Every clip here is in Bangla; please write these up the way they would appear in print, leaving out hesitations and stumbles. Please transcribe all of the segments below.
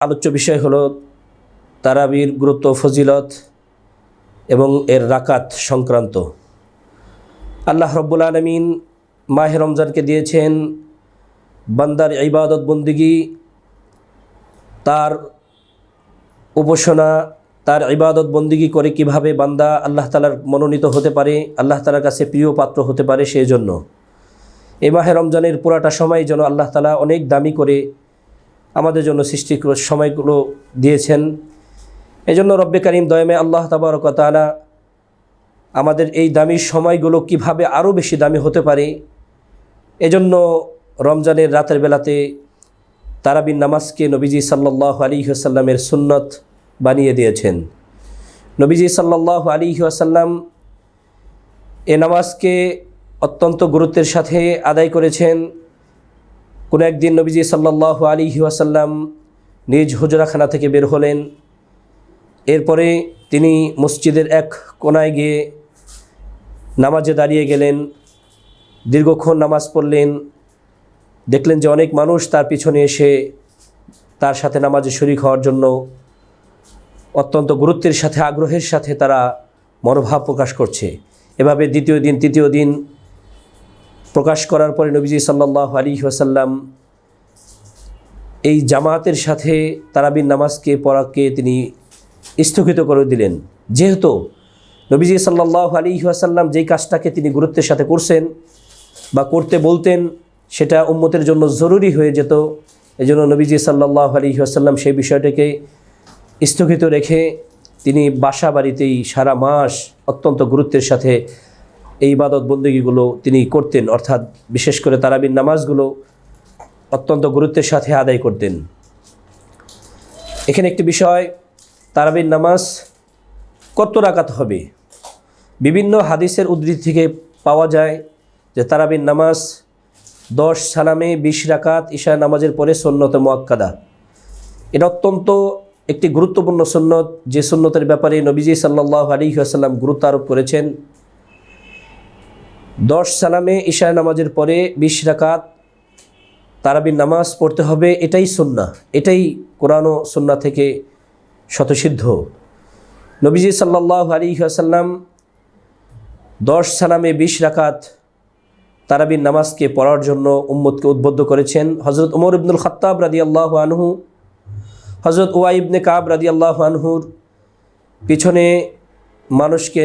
আলোচ্য বিষয় হলো তারাবির গুরুত্ব, ফজিলত এবং এর রাকাত সংক্রান্ত। আল্লাহ রব্বুল আলামিন মাহে রমজানকে দিয়েছেন বান্দার ইবাদত বন্দিগি, তার উপাসনা, তার ইবাদত বন্দিগি করে কিভাবে বান্দা আল্লাহ তাআলার মনোনীত হতে পারে, আল্লাহ তাআলার কাছে প্রিয় পাত্র হতে পারে। সেই জন্য এই মাহে রমজানের পুরাটা সময় যেন আল্লাহ তাআলা অনেক দামি করে আমাদের জন্য সৃষ্টি সময়গুলো দিয়েছেন। এজন্য রব্বে কারীম দয়াময় আল্লাহ তাবারক ওয়া তাআলা আমাদের এই দামি সময়গুলো কিভাবে আরও বেশি দামি হতে পারে, এজন্য রমজানের রাতের বেলাতে তারাবির নামাজকে নবীজি সাল্লাল্লাহু আলাইহি ওয়াসাল্লামের সুন্নত বানিয়ে দিয়েছেন। নবীজি সাল্লাল্লাহু আলাইহি ওয়াসাল্লাম এ নামাজকে অত্যন্ত গুরুত্বের সাথে আদায় করেছেন। কোনো একদিন নবীজি সাল্লাল্লাহু আলাইহি ওয়াসাল্লাম নিজ হুজরাখানা থেকে বের হলেন। এরপরে তিনি মসজিদের এক কোনায় গিয়ে নামাজে দাঁড়িয়ে গেলেন। দীর্ঘক্ষণ নামাজ পড়লেন। দেখলেন যে অনেক মানুষ তার পিছনে এসে তার সাথে নামাজে শরীক হওয়ার জন্য অত্যন্ত গুরুত্বের সাথে, আগ্রহের সাথে তারা মনোভাব প্রকাশ করছে। এভাবে দ্বিতীয় দিন, তৃতীয় দিন প্রকাশ করার পরে নবীজি সাল্লাল্লাহু আলাইহি ওয়াসাল্লাম এই জামাতের সাথে তারাবির নামাজকে পড়াকে তিনি স্থগিত করে দিলেন। যেহেতু নবীজি সাল্লাল্লাহু আলাইহি ওয়াসাল্লাম যেই কাজটাকে তিনি গুরুত্বের সাথে করছেন বা করতে বলতেন, সেটা উম্মতের জন্য জরুরি হয়ে যেত। এজন্য নবীজি সাল্লাল্লাহু আলাইহি ওয়াসাল্লাম সেই বিষয়টাকে স্থগিত রেখে তিনি বাসা বাড়িতেই সারা মাস অত্যন্ত গুরুত্বের সাথে এই ইবাদত বন্দেগীগুলো তিনি করতেন, অর্থাৎ বিশেষ করে তারাবির নামাজগুলো অত্যন্ত গুরুত্বের সাথে আদায় করতেন। এখানে একটি বিষয়, তারাবির নামাজ কত রাকাত হবে? বিভিন্ন হাদিসের উদ্ধৃতি থেকে পাওয়া যায় যে তারাবির নামাজ 10 সালামে 20 রাকাত, ঈশা নামাজের পরে সুন্নত মুআক্কাদা। এটা অত্যন্ত একটি গুরুত্বপূর্ণ সুন্নত, যে সুন্নতের ব্যাপারে নবীজি সাল্লাল্লাহু আলাইহি ওয়াসাল্লাম গুরুত্ব আরোপ করেছেন। 10 সালামে ঈশা নামাজের পরে 20 রাকাত তারাবির নামাজ পড়তে হবে। এটাই সুন্নাহ, এটাই কোরআন ও সুন্নাহ থেকে স্বতঃসিদ্ধ। নবীজি সাল্লাল্লাহু আলাইহি ওয়াসাল্লাম 10 সালামে 20 রাকাত তারাবির নামাজকে পড়ার জন্য উম্মতকে উদ্বুদ্ধ করেছেন। হযরত ওমর ইবনুল খাত্তাব রাদিয়াল্লাহু আনহু, হযরত উবাই ইবনে কাব রাদিয়াল্লাহু আনহুর পিছনে মানুষকে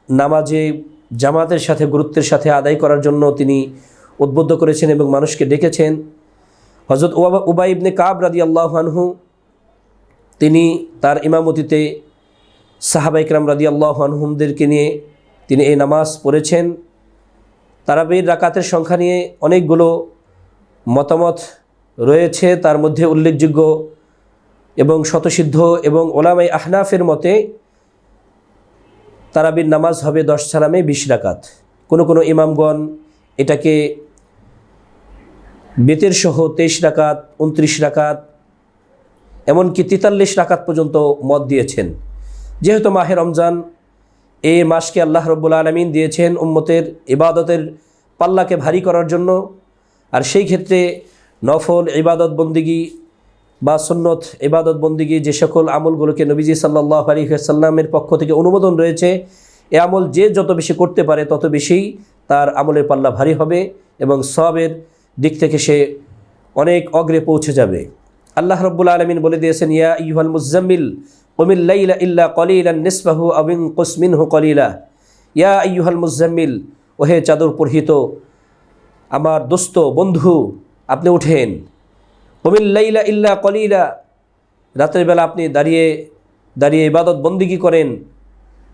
নামাজে জামাতের সাথে গুরুত্বের সাথে আদায় করার জন্য তিনি উদ্বুদ্ধ করেছেন এবং মানুষকে ডেকেছেন। হযরত উবাই ইবনে কাব রাদিয়াল্লাহু আনহু তিনি তার ইমামতিতে সাহাবায়ে কেরাম রাদিয়াল্লাহু আনহুমদেরকে নিয়ে তিনি এই নামাজ পড়েছেন। তারাবির রাকাতের সংখ্যা নিয়ে অনেকগুলো মতামত রয়েছে, তার মধ্যে উল্লেখযোগ্য এবং স্বতঃসিদ্ধ এবং ওলামায়ে আহনাফের মতে তারাবির নামাজ হবে 10 সালামে 20 রাকাত। কোনো ইমামগণ এটাকে বেতের সহ 23 রাকাত, 29 রাকাত, এমনকি 43 রাকাত পর্যন্ত মত দিয়েছেন। যেহেতু মাহে রমজান, এই মাসকে আল্লাহ রব্বুল আলামিন দিয়েছেন উম্মতের ইবাদতের পাল্লাকে ভারী করার জন্য, আর সেই ক্ষেত্রে নফল ইবাদত বন্দিগি বা সুন্নত ইবাদত বন্দিগি যে সকল আমলগুলোকে নবীজি সাল্লাল্লাহু আলাইহি ওয়াসাল্লামের পক্ষ থেকে অনুমোদন রয়েছে, এ আমল যে যত বেশি করতে পারে তত বেশি তার আমলের পাল্লা ভারী হবে এবং সওয়াবের দিক থেকে সে অনেক অগ্রে পৌঁছে যাবে। আল্লাহ রব্বুল আলামিন বলে দিয়েছেন, ইয়া আইয়ুহাল মুযাম্মিল কুমিল লাইলা ইল্লা কলিলান নিসফাহু আও ইনকুস মিনহু কলিলা। ইয়া আইয়ুহাল মুযাম্মিল, ওহে চাদর পরিহিত আমার দোস্ত বন্ধু, আপনি উঠেন। কুমিল লাইলা ইল্লা কলিলা, রাতের বেলা আপনি দাঁড়িয়ে দাঁড়িয়ে ইবাদত বন্দিগি করেন,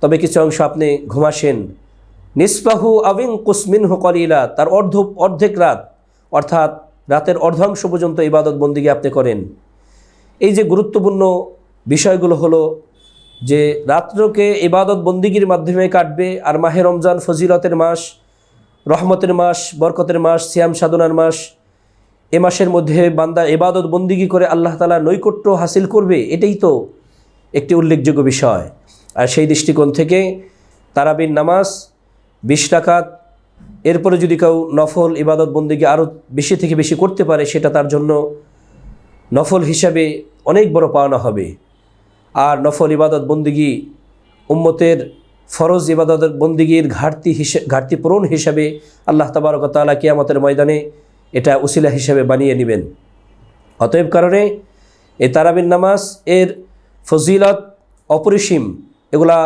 তবে কিছু অংশ আপনি ঘুমাসেন। নিসফাহু আও ইনকুস মিনহু কলিলা, তার অর্ধেক রাত অর্থাৎ রাতের অর্ধাংশ পর্যন্ত ইবাদত বন্দিগি আপনি করেন। এই যে গুরুত্বপূর্ণ বিষয়গুলো হলো যে রাত্রকে ইবাদত বন্দিগির মাধ্যমে কাটবে, আর মাহে রমজান ফজিলতের মাস, রহমতের মাস, বরকতের মাস, সিয়াম সাধনার মাস। এ মাসের মধ্যে বান্দা ইবাদত বন্দিগি করে আল্লাহ তাআলা নৈকট্য হাসিল করবে, এটাই তো একটি উল্লেখযোগ্য বিষয়। আর সেই দৃষ্টিকোণ থেকে তারাবির নামাজ 20 রাকাত, এরপরে যদি কেউ নফল ইবাদত বন্দিগি আরও বেশি থেকে বেশি করতে পারে, সেটা তার জন্য নফল হিসাবে অনেক বড় পাওনা হবে। আর নফল ইবাদত বন্দিগি উম্মতের ফরজ ইবাদত বন্দিগির ঘাটতি পূরণ হিসাবে আল্লাহ তাবারক ওয়া তাআলা কিয়ামতের ময়দানে এটা উসিলা হিসাবে বানিয়ে নেবেন। অতএব কারণে এই তারাবির নামাজ এর ফজিলত অপরিসীম, এগুলা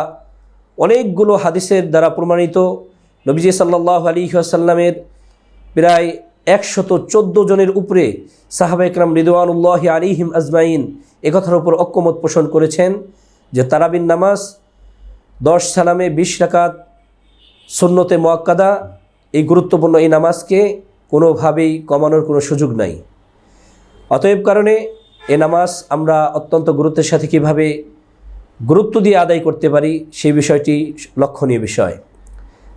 অনেকগুলো হাদিসের দ্বারা প্রমাণিত। নবীজি সাল্লাল্লাহু আলাইহি ওয়াসাল্লামের প্রায় 114 জনের উপরে সাহাবা একরাম রিদওয়ানুল্লাহি আলাইহিম আজমাইন একথার উপর ঐক্যমত পোষণ করেছেন যে তারাবির নামাজ 10 সালামে 20 রাকাত সুন্নতে মুআক্কাদা, এই গুরুত্বপূর্ণ এই নামাজকে কোনোভাবেই কমানোর কোনো সুযোগ নাই। অতএব কারণে এই নামাজ আমরা অত্যন্ত গুরুত্বের সাথে কীভাবে গুরুত্ব দিয়ে আদায় করতে পারি সেই বিষয়টি লক্ষণীয় বিষয়।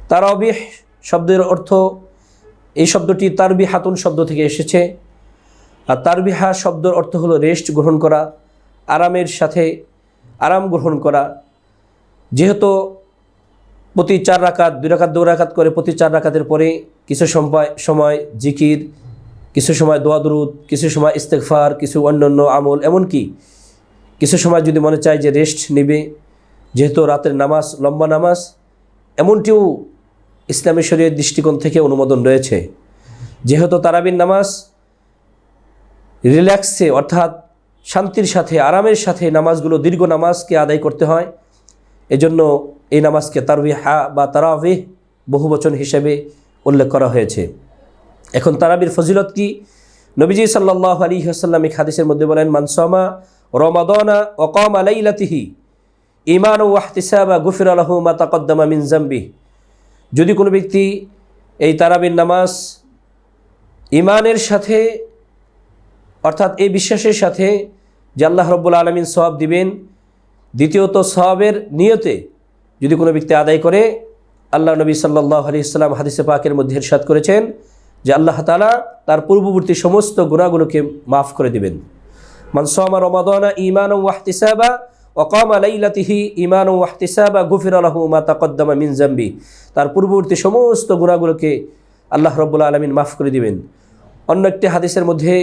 তারাবিহ শব্দের অর্থ, এই শব্দটি তারবিহাতুন শব্দ থেকে এসেছে। আর তারবিহা শব্দের অর্থ হলো রেস্ট গ্রহণ করা, আরামের সাথে আরাম গ্রহণ করা। যেহেতু প্রতি 4 রাকাত 2 রাকাত 2 রাকাত করে প্রতি 4 রাকাতের পরে কিছু সময় জিকির, কিছু সময় দোয়া দুরুদ, কিছু সময় ইস্তেগফার, কিছু অন্যান্য আমল, এমনকি কিছু সময় যদি মনে চায় যে রেস্ট নেবে, যেহেতু রাতের নামাজ লম্বা নামাজ, এমনটিও ইসলামী শরীয়তের দৃষ্টিকোণ থেকে অনুমোদন রয়েছে। যেহেতু তারাবির নামাজ রিল্যাক্সে অর্থাৎ শান্তির সাথে আরামের সাথে নামাজগুলো দীর্ঘ নামাজকে আদায় করতে হয়, এজন্য এই নামাজকে তারবিহা বা তারাবিহ বহুবচন হিসেবে উল্লেখ করা হয়েছে। এখন তারাবির ফজিলত কি? নবীজি সাল্লাল্লাহু আলাইহি ওয়াসাল্লাম এই হাদিসের মধ্যে বলেন, মান সামা রমাদানা ওয়া কামা লাইলাতিহি ঈমানান ওয়া ইহতিসাবা গুফিরা লাহু মা তাকদ্দামা মিন যামবিহি। যদি কোনো ব্যক্তি এই তারাবির নামাজ ঈমানের সাথে অর্থাৎ এই বিশ্বাসের সাথে যে আল্লাহ রাব্বুল আলামিন সওয়াব দিবেন, দ্বিতীয়ত সওয়াবের নিয়তে যদি কোনো ব্যক্তি আদায় করে, আল্লাহ নবী সাল্লাল্লাহু আলাইহি ওয়াসাল্লাম হাদিসে পাকের মধ্যে ইরশাদ করেছেন যে আল্লাহ তাআলা তার পূর্ববর্তী সমস্ত গুনাহগুলোকে মাফ করে দিবেন। মান সামা রমাদানা ঈমানান ওয়া ইহতিসাবা ওয়া কামা লাইলাতিহি ঈমানান ওয়া ইহতিসাবা গুফিরা লাহু মা তাকদ্দামা মিন যামবি। তার পূর্ববর্তী সমস্ত গুনাহগুলোকে আল্লাহ রাব্বুল আলামিন মাফ করে দিবেন। অন্য একটি হাদিসের মধ্যে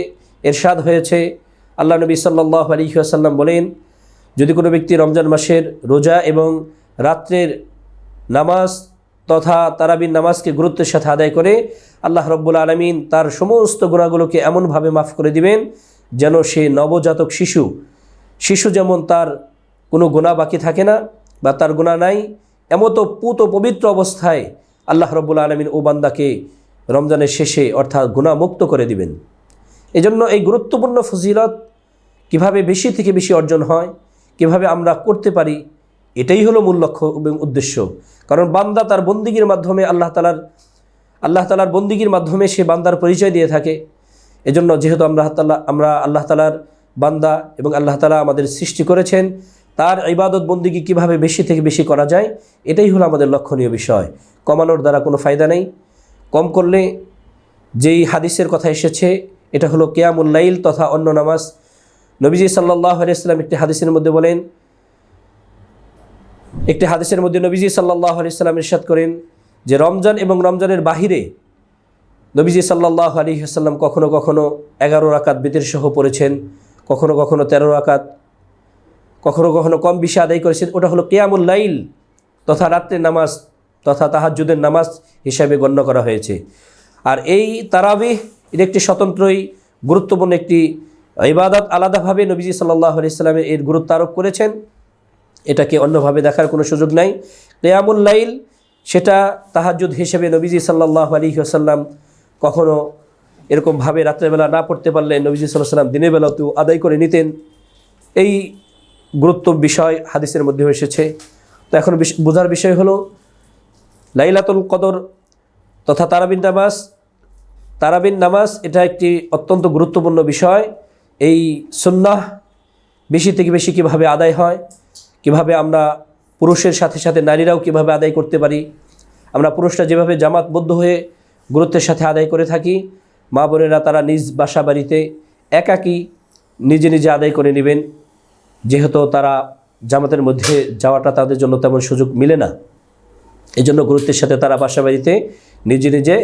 ইরশাদ হয়েছে, আল্লাহ নবী সাল্লাল্লাহু আলাইহি ওয়াসাল্লাম বলেন, যদি কোনো ব্যক্তি রমজান মাসের রোজা এবং রাত্রের নামাজ তথা তারাবির নামাজকে গুরুত্বের সাথে আদায় করে, আল্লাহ রাব্বুল আলামিন তার সমস্ত গুনাহগুলোকে এমনভাবে মাফ করে দিবেন যেন সে নবজাতক শিশু যেমন তার কোনো গুনাহ বাকি থাকে না বা তার গুনাহ নাই, এমতো পুত পবিত্র অবস্থায় আল্লাহ রাব্বুল আলামিন ও বান্দাকে রমজানের শেষে অর্থাৎ গুনাহ মুক্ত করে দিবেন। এজন্য এই গুরুত্বপূর্ণ ফজিলত কিভাবে বেশি থেকে বেশি অর্জন হয়, কিভাবে আমরা করতে পারি, এটাই হলো মূল লক্ষ্য এবং উদ্দেশ্য। কারণ বান্দা তার বন্দিগির মাধ্যমে আল্লাহ তাআলার বন্দিগির মাধ্যমে সে বান্দার পরিচয় দিয়ে থাকে। এজন্য যেহেতু আমরা আল্লাহ তাআলার বান্দা এবং আল্লাহ তাআলা আমাদের সৃষ্টি করেছেন, তার ইবাদত বন্দিগি কিভাবে বেশি থেকে বেশি করা যায়, এটাই হলো আমাদের লক্ষণীয় বিষয়। কমানোর দ্বারা কোনো ফায়দা নেই। কম করলে যেই হাদিসের কথা এসেছে এটা হলো কিয়ামুল লাইল তথা অন্য নামাজ। নবীজি সাল্লাল্লাহু আলাইহি ওয়াসাল্লাম একটি হাদিসের মধ্যে নবীজি সাল্লাল্লাহু আলাইহি ওয়াসাল্লাম ইরশাদ করেন যে রমজান এবং রমজানের বাহিরে নবীজি সাল্লাল্লাহু আলাইহি ওয়াসাল্লাম কখনো কখনো 11 রাকাত বিতর সহ পড়েছেন, কখনো কখনো 13 রাকাত, কখনো কখনো কম বেশি আদায় করেছেন। ওটা হলো কিয়ামুল লাইল তথা রাত্রের নামাজ তথা তাহাজ্জুদের নামাজ হিসাবে গণ্য করা হয়েছে। আর এই তারাবিহ এর একটি স্বতন্ত্রই গুরুত্বপূর্ণ একটি ইবাদত, আলাদাভাবে নবীজি সাল্লাল্লাহু আলাইহি ওয়াসাল্লাম এর গুরুত্ব আরোপ করেছেন। এটাকে অন্যভাবে দেখার কোনো সুযোগ নাই। কিয়ামুল লাইল সেটা তাহাজ্জুদ হিসেবে নবীজি সাল্লাল্লাহু আলাইহি ওয়াসাল্লাম কখনো এরকমভাবে রাত্রেবেলা না পড়তে পারলে নবীজি সাল্লাল্লাহু আলাইহি ওয়াসাল্লাম দিনের বেলাতেও আদায় করে নিতেন। এই গুরুত্ব বিষয় হাদিসের মধ্যে এসেছে। তো এখন বোঝার বিষয় হলো লাইলাতুল কদর তথা তারাবির নামাজ এটা একটি অত্যন্ত গুরুত্বপূর্ণ বিষয়। এই সুন্নাহ বেশি থেকে বেশি কীভাবে আদায় হয়, কিভাবে আমরা পুরুষের সাথে সাথে নারীরাও কিভাবে আদায় করতে পারি। আমরা পুরুষরা যেভাবে জামাতবদ্ধ হয়ে গুরুত্বের সাথে আদায় করে থাকি, মা বোনেরা তারা নিজ বাসা বাড়িতে একাকী নিজে নিজে আদায় করে নেবেন। যেহেতু তারা জামাতের মধ্যে যাওয়াটা তাদের জন্য তেমন সুযোগ মিলে না, এজন্য গুরুত্বের সাথে তারা বাসা বাড়িতে নিজে নিজে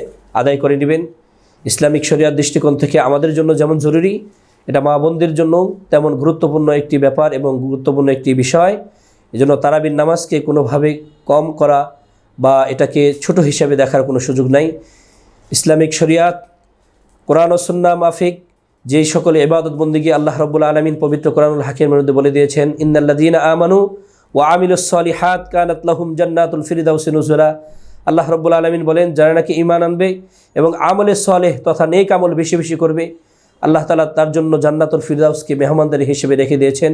আদায় করে নেবেন। ইসলামিক শরিয়ার দৃষ্টিকোণ থেকে আমাদের জন্য যেমন জরুরি, এটা মা বোনদের জন্য তেমন গুরুত্বপূর্ণ একটি ব্যাপার এবং গুরুত্বপূর্ণ একটি বিষয়। এজন্য তারাবির নামাজকে কোনোভাবে কম করা বা এটাকে ছোট হিসাবে দেখার কোনো সুযোগ নাই। ইসলামিক শরিয়াত কোরআন ও সুন্নাহ মাফিক যেই সকল ইবাদত বন্দেগী আল্লাহ রাব্বুল আলামিন পবিত্র কোরআনুল হাকিমের মধ্যে বলে দিয়েছেন, ইন্নাল্লাযীনা আমানু ওয়া আমিলুস সলিহাত কানাত লাহুম জান্নাতুল ফিরদাউসি নুজুলা। আল্লাহ রাব্বুল আলামিন বলেন, যারা নাকি ঈমান আনবে এবং আমলে সলেহ তথা নেক আমল বেশি বেশি করবে, আল্লাহ তাআলা তার জন্য জান্নাতুল ফিরদাউসকে মেহমানদারি হিসেবে রেখে দিয়েছেন।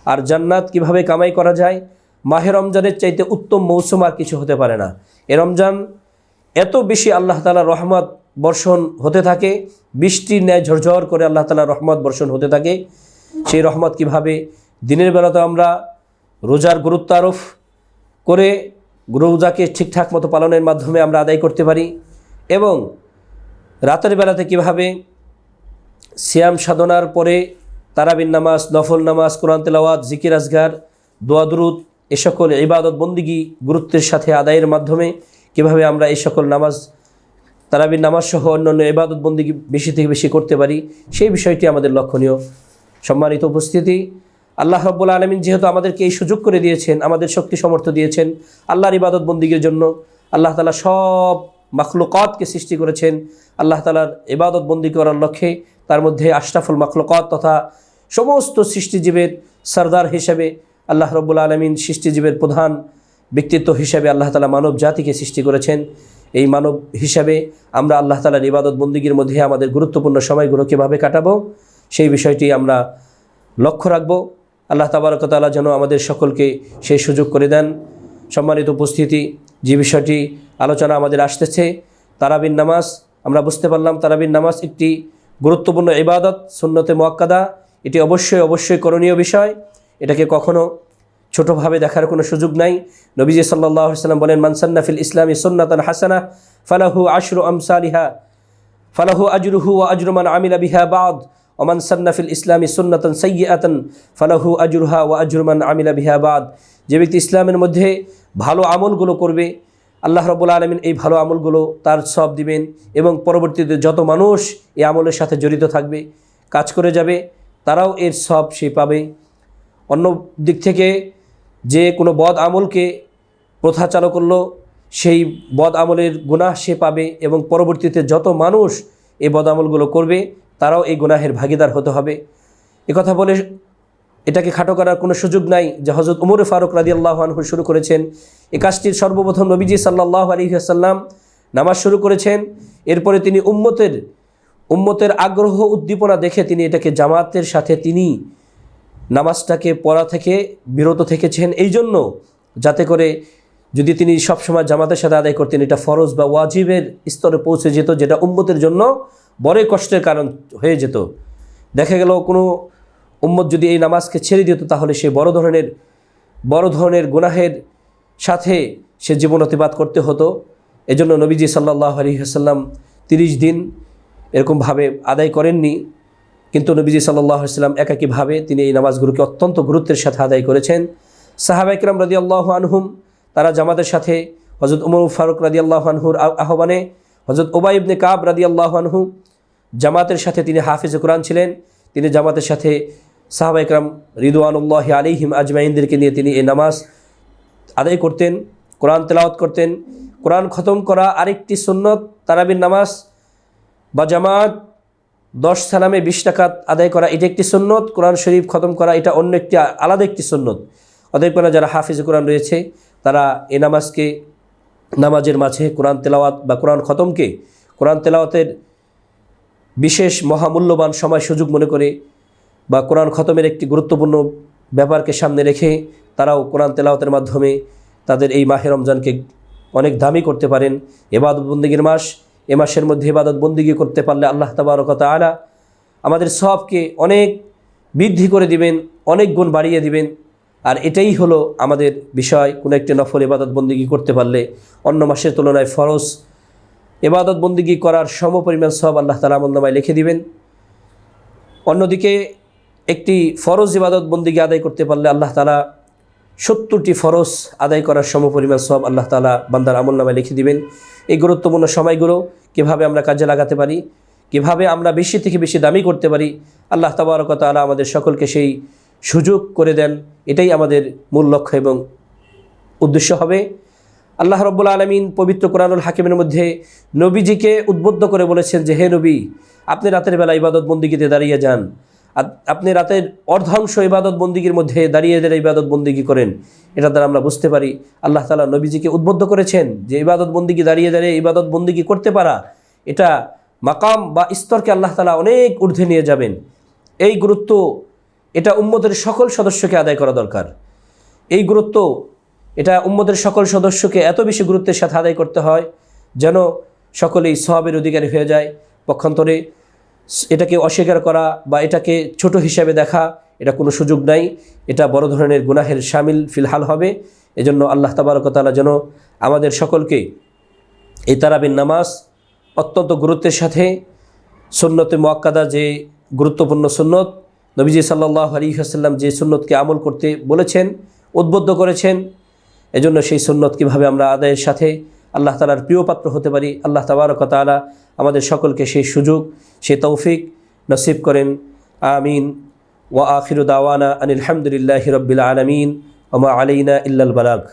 আর জান্নাত কিভাবে কামাই করা যায়, মাহে রমজানের চাইতে উত্তম মৌসুম আর কিছু হতে পারে না। এ রমজান এত বেশি আল্লাহ তাআলার রহমত বর্ষণ হতে থাকে, বৃষ্টির ন্যায় ঝরঝর করে আল্লাহ তাআলার রহমত বর্ষণ হতে থাকে। সেই রহমত কিভাবে দিনের বেলাতে আমরা রোজার গুরুত্ব আরোপ করে রোজাকে ঠিকঠাক মতো পালনের মাধ্যমে আমরা আদায় করতে পারি, এবং রাতের বেলাতে কিভাবে সিয়াম সাধনার পরে তারাবির নামাজ, নফল নামাজ, কোরআন তেলাওয়াত, জিকির আজগার, দোয়া দুরুদ এ সকল ইবাদত বন্দিগি গুরুত্বের সাথে আদায়ের মাধ্যমে কিভাবে আমরা এই সকল নামাজ, তারাবির নামাজ সহ অন্যান্য ইবাদত বন্দিগি বেশি থেকে বেশি করতে পারি, সেই বিষয়টি আমাদের লক্ষণীয়। সম্মানিত উপস্থিতি, আল্লাহ রাব্বুল আলামিন যেহেতু আমাদেরকে এই সুযোগ করে দিয়েছেন, আমাদের শক্তি সামর্থ্য দিয়েছেন আল্লাহর ইবাদত বন্দিগির জন্য, আল্লাহ তাআলা সব মাখলুকাতকে সৃষ্টি করেছেন আল্লাহ তাআলার ইবাদত বন্দি করার লক্ষ্যে। তার মধ্যে আশরাফুল মাখলুকাত তথা সমস্ত সৃষ্টিজীবের সরদার হিসেবে আল্লাহ রাব্বুল আলামিন সৃষ্টিজীবের প্রধান ব্যক্তিত্ব হিসেবে আল্লাহ তাআলা মানব জাতিকে সৃষ্টি করেছেন। এই মানব হিসাবে আমরা আল্লাহ তাআলার ইবাদত বন্দিগির মধ্যে আমাদের গুরুত্বপূর্ণ সময়গুলো কীভাবে কাটাবো সেই বিষয়টি আমরা লক্ষ্য রাখব। আল্লাহ তাবারক ওয়া তাআলা যেন আমাদের সকলকে সেই সুযোগ করে দেন। সম্মানিত উপস্থিতি, যে বিষয়টি আলোচনা আমাদের আসতেছে তারাবির নামাজ, আমরা বুঝতে পারলাম তারাবির নামাজ একটি গুরুত্বপূর্ণ ইবাদত, সুন্নতে মুআক্কাদা। এটি অবশ্যই অবশ্যই করণীয় বিষয়, এটাকে কখনো ছোটোভাবে দেখার কোনো সুযোগ নাই। নবীজি সাল্লাল্লাহু আলাইহি ওয়াসাল্লাম বলেন, মান সান্না ফিল ইসলামি সুন্নাতান হাসানাহ ফালাহু আশরু আমসালিহা ফালাহু আজরুহু ওয়া আজরু মান আমিলা বিহা বা'দ ওয়া মান সান্না ফিল ইসলামি সুন্নাতান সাইয়্যাতান ফালাহু আজরুহা ওয়া আজরু মান আমিলা বিহা বা'দ। যে ব্যক্তি ইসলামের মধ্যে ভালো আমলগুলো করবে, আল্লাহ রাব্বুল আলামিন এই ভালো আমলগুলো তার সওয়াব দিবেন, এবং পরবর্তীতে যত মানুষ এই আমলের সাথে জড়িত থাকবে, কাজ করে যাবে, তারাও এর সওয়াব সে পাবে। অন্য দিক থেকে যে কোনো বদ আমলকে প্রথা চালু করলো, সেই বদ আমলের গুনাহ সে পাবে, এবং পরবর্তীতে যত মানুষ এই বদ আমলগুলো করবে তারাও এই গুনাহের ভাগীদার হতে হবে। কথা বলে এটাকে খাটো করার কোনো সুযোগ নাই। যে হযরত উমর ফারুক রাদিয়াল্লাহু আনহু শুরু করেছেন এই কাজটির সর্বপ্রথম নবীজি সাল্লাল্লাহু আলাইহি ওয়াসাল্লাম নামাজ শুরু করেছেন, এরপরে তিনি উম্মতের আগ্রহ উদ্দীপনা দেখে তিনি এটাকে জামাতের সাথে তিনি নামাজটাকে পড়া থেকে বিরত থেকেছেন, এই জন্য যাতে করে যদি তিনি সবসময় জামাতের সাথে আদায় করতেন এটা ফরজ বা ওয়াজিবের স্তরে পৌঁছে যেত, যেটা উম্মতের জন্য বড়ই কষ্টের কারণ হয়ে যেত। দেখা গেল কোনো উম্মত যদি এই নামাজকে ছেড়ে দিত তাহলে সে বড় ধরনের গুনাহের সাথে সে জীবন অতিবাদ করতে হতো। এজন্য নবীজি সাল্লাল্লাহু আলাইহি ওয়াসাল্লাম 30 দিন এরকমভাবে আদায় করেননি, কিন্তু নবীজি সাল্লাল্লাহু আলাইহি ওয়াসাল্লাম একাকীভাবে তিনি এই নামাজগুলোকে অত্যন্ত গুরুত্বের সাথে আদায় করেছেন। সাহাবায়ে কেরাম রাদিয়াল্লাহু আনহুম তারা জামাতের সাথে হযরত উমর ফারুক রাদিয়াল্লাহু আনহুর আহ্বানে হযরত উবাই ইবনে কাব রাদিয়াল্লাহু আনহু জামাতের সাথে তিনি হাফিজে কোরআন ছিলেন, তিনি জামাতের সাথে সাহাবায়ে কেরাম রিদওয়ানুল্লাহি আলাইহিম আজমাইনদেরকে নিয়ে তিনি এই নামাজ আদায় করতেন, কোরআন তেলাওয়াত করতেন। কোরআন খতম করা আরেকটি সুন্নত, তারাবির নামাজ বা জামাত 10 সালামে 20 রাকাত আদায় করা এটা একটি সুন্নত, কোরআন শরীফ খতম করা এটা অন্য একটি আলাদা একটি সুন্নত। অতএব যারা হাফিজ কোরআন রয়েছে তারা এই নামাজের মাঝে কোরআন তেলাওয়াত বা কোরআন খতমকে কোরআন তেলাওয়াতের বিশেষ মহামূল্যবান সময় সুযোগ মনে করে বা কোরআন খতমের একটি গুরুত্বপূর্ণ ব্যাপারকে সামনে রেখে তারাও কোরআন তেলাওয়াতের মাধ্যমে তাদের এই মাহে রমজানকে অনেক দামি করতে পারেন। ইবাদত বন্দেগীর মাস, এ মাসের মধ্যে ইবাদত বন্দেগী করতে পারলে আল্লাহ তাবারক ওয়া তাআলা আমাদের সওয়াবকে অনেক বৃদ্ধি করে দিবেন, অনেক গুণ বাড়িয়ে দিবেন। আর এটাই হলো আমাদের বিষয়, কোনো একটি নফল ইবাদত বন্দেগী করতে পারলে অন্য মাসের তুলনায় ফরজ ইবাদত বন্দেগী করার সমপরিমাণ সওয়াব আল্লাহ তাআলা আমলনামায় লিখে দিবেন। অন্যদিকে একটি ফরজ ইবাদত বন্দেগী আদায় করতে পারলে আল্লাহ তাআলা 70টি ফরজ আদায় করার সমপরিমাণ সওয়াব আল্লাহ তাআলা বান্দার আমলনামায় লিখে দিবেন। এই গুরুত্বপূর্ণ সময়গুলো কীভাবে আমরা কাজে লাগাতে পারি, কিভাবে আমরা বেশি থেকে বেশি দামি করতে পারি, আল্লাহ তাবারক ওয়া তাআলা আমাদের সকলকে সেই সুযোগ করে দেন। এটাই আমাদের মূল লক্ষ্য এবং উদ্দেশ্য হবে। আল্লাহ রাব্বুল আলামিন পবিত্র কোরআনুল হাকিমের মধ্যে নবীজিকে উদ্বুদ্ধ করে বলেছেন যে, হে নবী, আপনি রাতের বেলা ইবাদত বন্দিগিতে দাঁড়িয়ে যান, আপনি রাতের অর্ধাংশ ইবাদত বন্দিগির মধ্যে দাঁড়িয়ে দাঁড়িয়ে ইবাদত বন্দিগি করেন। এটা দ্বারা আমরা বুঝতে পারি আল্লাহ তাআলা নবীজিকে উদ্বুদ্ধ করেছেন যে ইবাদত বন্দিগি দাঁড়িয়ে দাঁড়িয়ে ইবাদত বন্দিগি করতে পারা, এটা মাকাম বা স্তরকে আল্লাহ তাআলা অনেক ঊর্ধ্বে নিয়ে যাবেন। এই গুরুত্ব এটা উম্মতের সকল সদস্যকে আদায় করা দরকার। এই গুরুত্ব এটা উম্মতের সকল সদস্যকে এত বেশি গুরুত্বের সাথে আদায় করতে হয় যেন সকলেই সওয়াবের অধিকারী হয়ে যায়। পক্ষান্তরে এটাকে অস্বীকার করা বা এটাকে ছোট হিসাবে দেখা, এটা কোনো সুযোগ নাই, এটা বড় ধরনের গুনাহের শামিল ফিলহাল হবে। এজন্য আল্লাহ তাবারক ওয়া তাআলা যেন আমাদের সকলকে এই তারাবির নামাজ অত্যন্ত গুরুত্বের সাথে সুন্নতে মুআক্কাদা, যে গুরুত্বপূর্ণ সুন্নত, নবীজি সাল্লাল্লাহু আলাইহি ওয়াসাল্লাম যে সুন্নতকে আমল করতে বলেছেন, উদ্বুদ্ধ করেছেন, এজন্য সেই সুন্নত কীভাবে আমরা আদায়ের সাথে আল্লাহ তাআলার প্রিয় পাত্র হতে পারি, আল্লাহ তাবারক ওয়া তাআলা আমাদের সকলকে সেই সুযোগ, সেই তৌফিক নসিব করেন। আমিন। ওয়া আখিরু দাওয়ানা আনিল হামদুলিল্লাহি রাব্বিল আলামিন ওয়া মা আলাইনা ইল্লাল বালাগ।